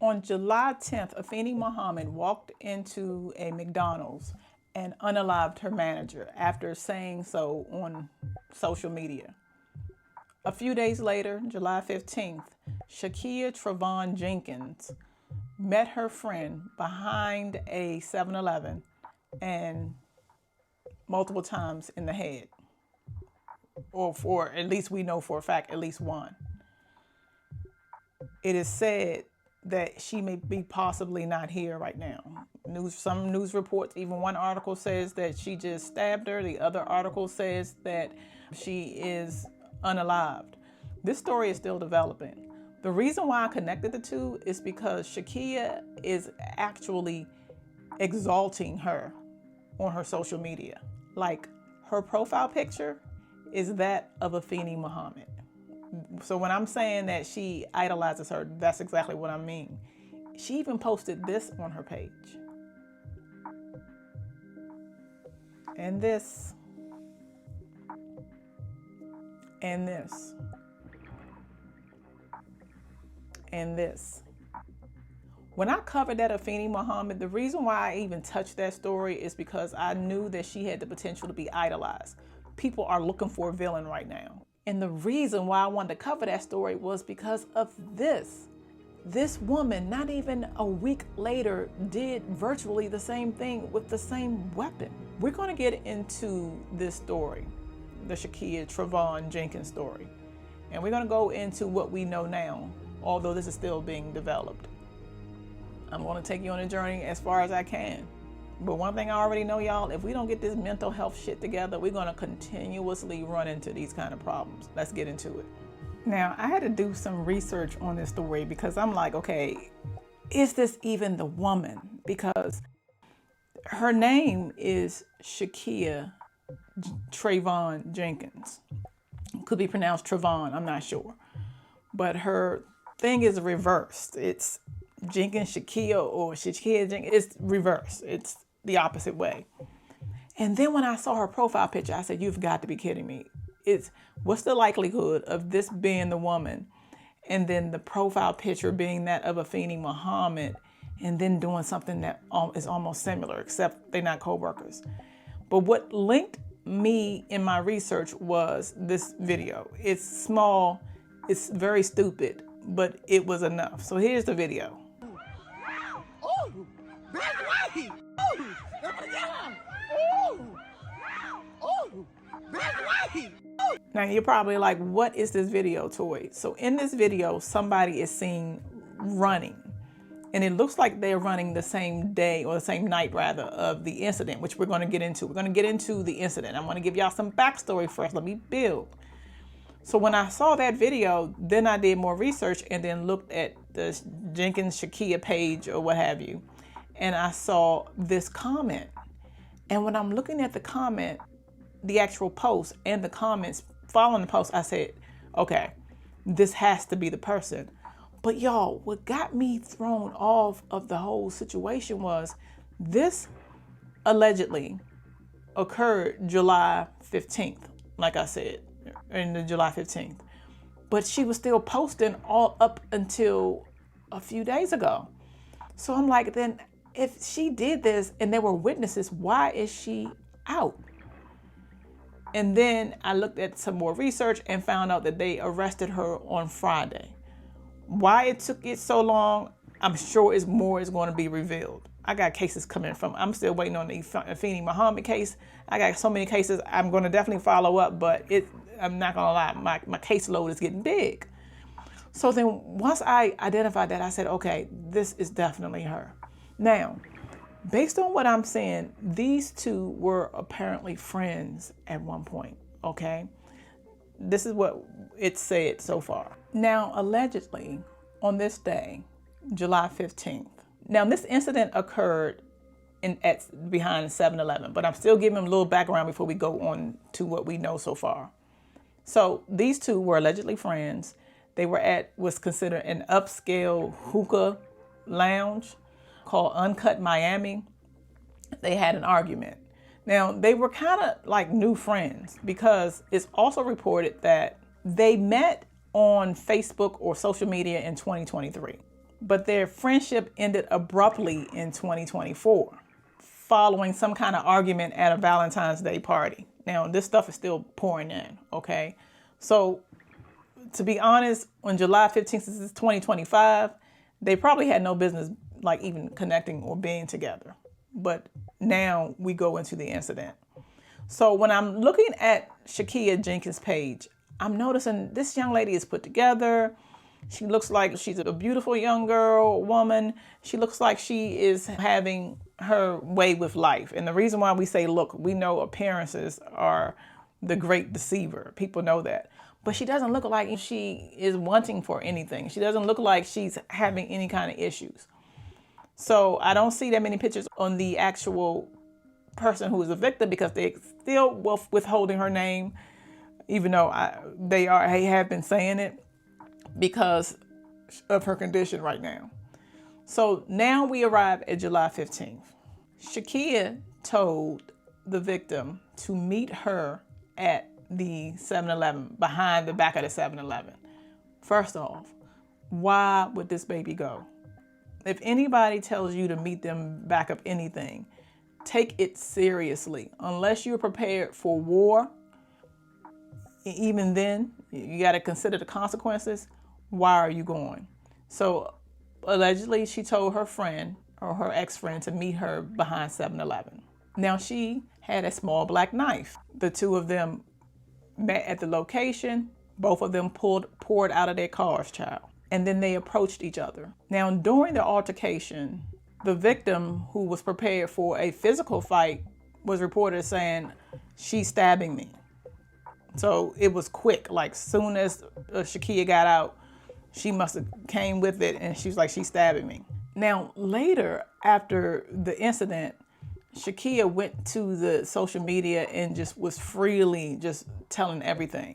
On July 10th, Afeni Muhammad walked into a McDonald's and unalived her manager after saying so on social media. A few days later, July 15th, Shakia Trayvon Jenkins met her friend behind a 7-Eleven and multiple times in the head. Or for at least we know for a fact, at least one. It is said that she may be possibly not here right now. Some news reports, even one article says that she just stabbed her. The other article says that she is unalived. This story is still developing. The reason why I connected the two is because Shakia is actually exalting her on her social media. Like, her profile picture is that of Afeni Muhammad. So when I'm saying that she idolizes her, that's exactly what I mean. She even posted this on her page. And this. And this. And this. When I covered that Afeni Muhammad, the reason why I even touched that story is because I knew that she had the potential to be idolized. People are looking for a villain right now. And the reason why I wanted to cover that story was because of this. This woman, not even a week later, did virtually the same thing with the same weapon. We're going to get into this story, the Shakia Trayvon Jenkins story. And we're going to go into what we know now, although this is still being developed. I'm going to take you on a journey as far as I can. But one thing I already know, y'all, if we don't get this mental health shit together, we're going to continuously run into these kind of problems. Let's get into it. Now, I had to do some research on this story because I'm like, okay, is this even the woman? Because her name is Shakia Trayvon Jenkins. Could be pronounced Trayvon, I'm not sure. But her thing is reversed. It's Jenkins Shakia or Shakia Jenkins. It's reversed. It's the opposite way. And then when I saw her profile picture, I said, you've got to be kidding me. What's the likelihood of this being the woman and then the profile picture being that of Afeni Muhammad and then doing something that is almost similar, except they're not co-workers. But what linked me in my research was this video. It's small, it's very stupid, but it was enough. So here's the video. Now you're probably like, what is this video, Toy? So in this video, somebody is seen running. And it looks like they're running the same day or the same night rather of the incident, which we're going to get into. We're going to get into the incident. I'm going to give y'all some backstory first. Let me build. So when I saw that video, then I did more research and then looked at the Jenkins Shakia page or what have you. And I saw this comment. And when I'm looking at the comment, the actual post and the comments following the post, I said, okay, this has to be the person. But y'all, what got me thrown off of the whole situation was this allegedly occurred July 15th, like I said, in the July 15th. But she was still posting all up until a few days ago. So I'm like, then if she did this and there were witnesses, why is she out? And then I looked at some more research and found out that they arrested her on Friday. Why it took it so long, I'm sure more is going to be revealed. I got cases coming from, I'm still waiting on the Afeni Muhammad case. I got so many cases I'm going to definitely follow up, but I'm not going to lie, my caseload is getting big. So then once I identified that, I said, okay, this is definitely her. Now, based on what I'm saying, these two were apparently friends at one point, okay? This is what it said so far. Now, allegedly, on this day, July 15th. Now, this incident occurred behind 7-Eleven, but I'm still giving them a little background before we go on to what we know so far. So these two were allegedly friends. They were at what's considered an upscale hookah lounge called Uncut Miami. They had an argument. Now, they were kind of like new friends because it's also reported that they met on Facebook or social media in 2023. but their friendship ended abruptly in 2024 following some kind of argument at a Valentine's Day party. Now, this stuff is still pouring in, okay? So, to be honest, on July 15th, this is 2025, they probably had no business like even connecting or being together. But now we go into the incident. So when I'm looking at Shakia Jenkins' page, I'm noticing this young lady is put together. She looks like she's a beautiful young girl, woman. She looks like she is having her way with life. And the reason why we say, look, we know appearances are the great deceiver. People know that. But she doesn't look like she is wanting for anything. She doesn't look like she's having any kind of issues. So I don't see that many pictures on the actual person who is a victim because they still withholding her name, even though they have been saying it because of her condition right now. So now we arrive at July 15th. Shakia told the victim to meet her at the 7-Eleven, behind the back of the 7-Eleven. First off, why would this baby go? If anybody tells you to meet them back of anything, take it seriously. Unless you're prepared for war, even then, you got to consider the consequences. Why are you going? So allegedly, she told her friend or her ex-friend to meet her behind 7-Eleven. Now, she had a small black knife. The two of them met at the location. Both of them poured out of their cars, child. And then they approached each other. Now, during the altercation, the victim, who was prepared for a physical fight, was reported saying, "She's stabbing me." So it was quick. Like, soon as Shakia got out, she must have came with it, and she was like, "She's stabbing me." Now, later, after the incident, Shakia went to the social media and just was freely just telling everything.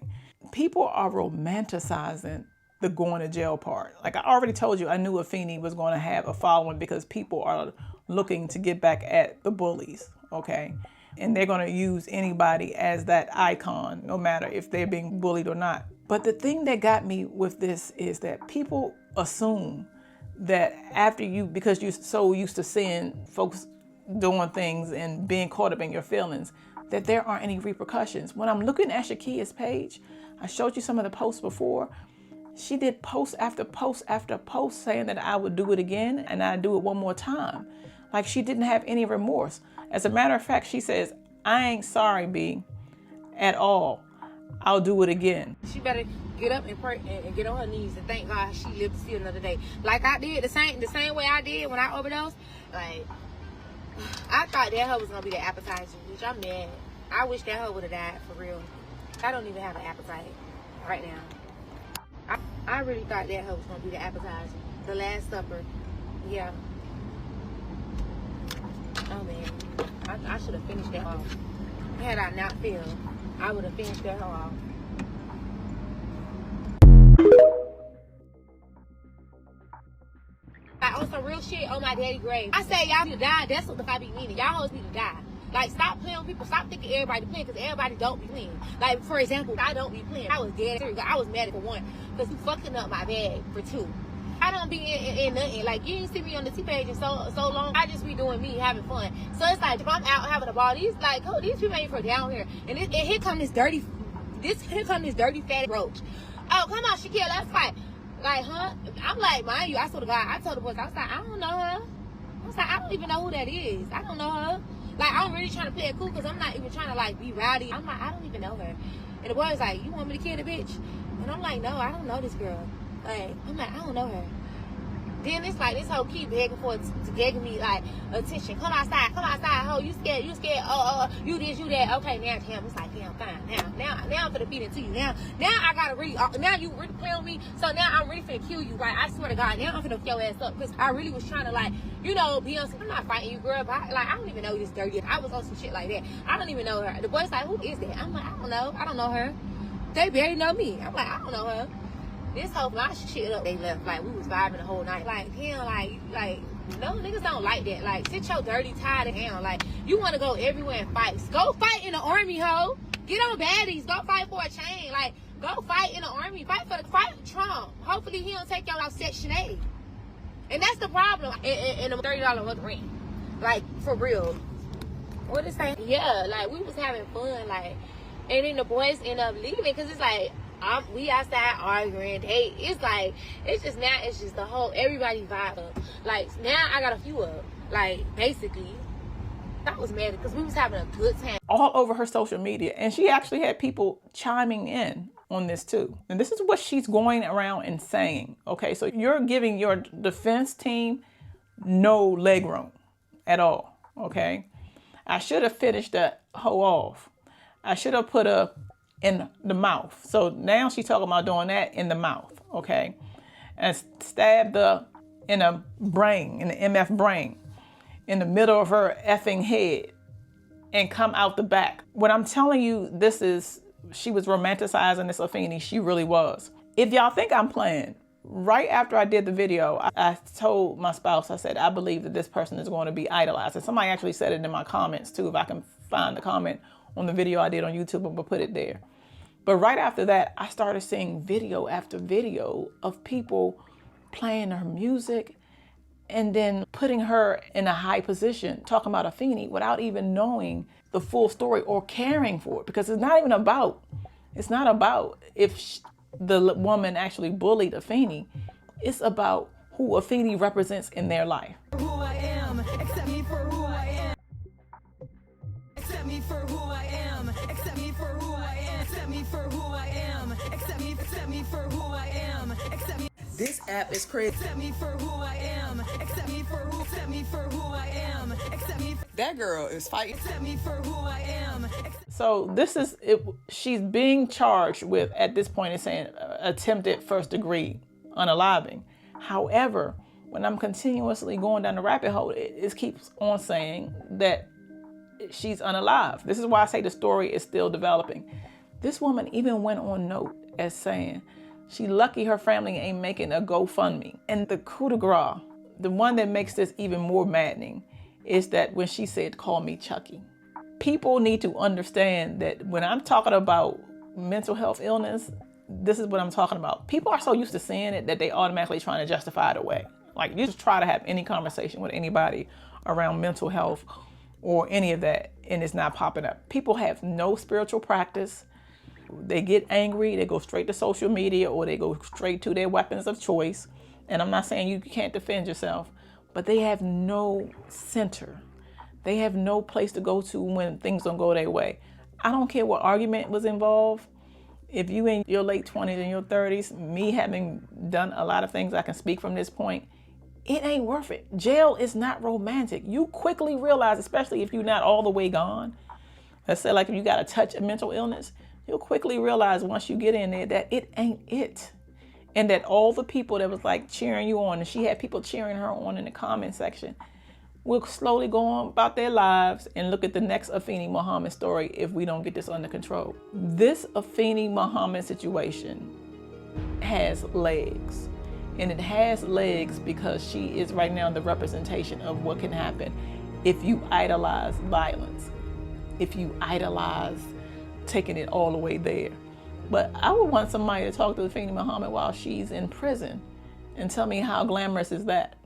People are romanticizing the going to jail part. Like I already told you, I knew Afeni was going to have a following because people are looking to get back at the bullies, okay? And they're going to use anybody as that icon, no matter if they're being bullied or not. But the thing that got me with this is that people assume that after you, because you're so used to seeing folks doing things and being caught up in your feelings, that there aren't any repercussions. When I'm looking at Shakia's page, I showed you some of the posts before. She did post after post after post saying that I would do it again and I'd do it one more time. Like she didn't have any remorse. As a matter of fact, she says, "I ain't sorry, B, at all. I'll do it again." She better get up and pray and get on her knees and thank God she lived to see another day. Like I did, the same way I did when I overdosed. Like, I thought that hoe was gonna be the appetizer, which I'm mad. I wish that hoe would have died for real. I don't even have an appetite right now. I really thought that hoe was gonna be the appetizer. The Last Supper. Yeah. Oh man. I should have finished that off. Had I not failed, I would have finished that hoe off. Like on some real shit on my daddy grave. I say y'all need to die. That's what the fight be meaning. Y'all hoes need to die. Like, stop playing with people. Stop thinking everybody playing, because everybody don't be playing. Like, for example, I don't be playing. I was dead serious. I was mad for one, because you fucking up my bag for two. I don't be in nothing. Like, you ain't see me on the T-page in so long. I just be doing me, having fun. So it's like, if I'm out having a ball, these people ain't from down here. And here come this dirty fat roach. Oh, come on, Shakia, let's fight. Like, huh? I'm like, mind you, I swear to God, I told the boys, I was like, I don't know her. I was like, I don't even know who that is. I don't know her. Like, I'm really trying to play it cool because I'm not even trying to, like, be rowdy. I'm like, I don't even know her. And the boy was like, you want me to kill the bitch? And I'm like, no, I don't know this girl. Like, I'm like, I don't know her. Then it's like, this hoe keep begging me, like, attention. Come outside, ho. You scared. Oh, you this, you that. Okay, now, damn, it's like, damn, fine. Now I'm finna feed it to you. Now I gotta really, now you really play on me. So now I'm really finna kill you. Like, I swear to God, now I'm finna fuck your ass up. Because I really was trying to, like, you know, be on some, I'm not fighting you, girl. But I don't even know this dirty. I was on some shit like that. I don't even know her. The boy's like, who is that? I'm like, I don't know. I don't know her. They barely know me. I'm like, I don't know her. This whole my shit up, they left. Like, we was vibing the whole night. Like, damn, like, no, niggas don't like that. Like, sit your dirty, tired down. Like, you want to go everywhere and fight. Go fight in the army, ho. Get on baddies. Go fight for a chain. Like, go fight in the army. Fight with Trump. Hopefully he don't take y'all out Section 8. And that's the problem in a $30 month rent. Like, for real. What is that? Yeah, like, we was having fun, like, and then the boys end up leaving because it's like, we outside arguing. It's just the whole, everybody vibe up. Like, now I got a few up. Like, basically, I was mad because we was having a good time. All over her social media. And she actually had people chiming in on this too. And this is what she's going around and saying. Okay, so you're giving your defense team no leg room at all. Okay, I should have finished that hoe off. I should have put her in the mouth. So now she's talking about doing that in the mouth. Okay, and stabbed her in the brain, in the MF brain, in the middle of her effing head, and come out the back. When I'm telling you, she was romanticizing this Afeni. She really was. If y'all think I'm playing, right after I did the video, I told my spouse, I said, I believe that this person is going to be idolized. And somebody actually said it in my comments too. If I can find the comment on the video I did on YouTube, I'm gonna put it there. But right after that, I started seeing video after video of people playing her music and then putting her in a high position, talking about Afeni without even knowing the full story or caring for it. Because it's not about if the woman actually bullied Afeni. It's about who Afeni represents in their life. Who I am, accept me for who I am. Accept me for who I am. Accept me for who I am. Accept me for who I am. Accept me for who I am. Accept me. This app is crazy. Accept me for who I am. Accept me for who. Accept me for who I am. Accept me. That girl is fighting. Accept me for who I am. So this is it. She's being charged with, at this point, it's saying attempted first degree unaliving. However, when I'm continuously going down the rabbit hole, it keeps on saying that she's unalive. This is why I say the story is still developing. This woman even went on note as saying she lucky her family ain't making a GoFundMe. And the coup de grace, the one that makes this even more maddening, is that when she said, call me Chucky. People need to understand that when I'm talking about mental health illness, this is what I'm talking about. People are so used to seeing it that they automatically trying to justify it away. Like, you just try to have any conversation with anybody around mental health or any of that, and it's not popping up. People have no spiritual practice. They get angry, they go straight to social media, or they go straight to their weapons of choice. And I'm not saying you can't defend yourself, but they have no center. They have no place to go to when things don't go their way. I don't care what argument was involved. If you in your late 20s and your 30s, me having done a lot of things, I can speak from this point, it ain't worth it. Jail is not romantic. You quickly realize, especially if you're not all the way gone, let's say like if you got a touch of mental illness, you'll quickly realize once you get in there that it ain't it. And that all the people that was like cheering you on, and she had people cheering her on in the comment section, will slowly go on about their lives and look at the next Afeni Muhammad story if we don't get this under control. This Afeni Muhammad situation has legs. And it has legs because she is right now the representation of what can happen if you idolize violence, if you idolize taking it all the way there. But I would want somebody to talk to Afeni Muhammad while she's in prison and tell me how glamorous is that.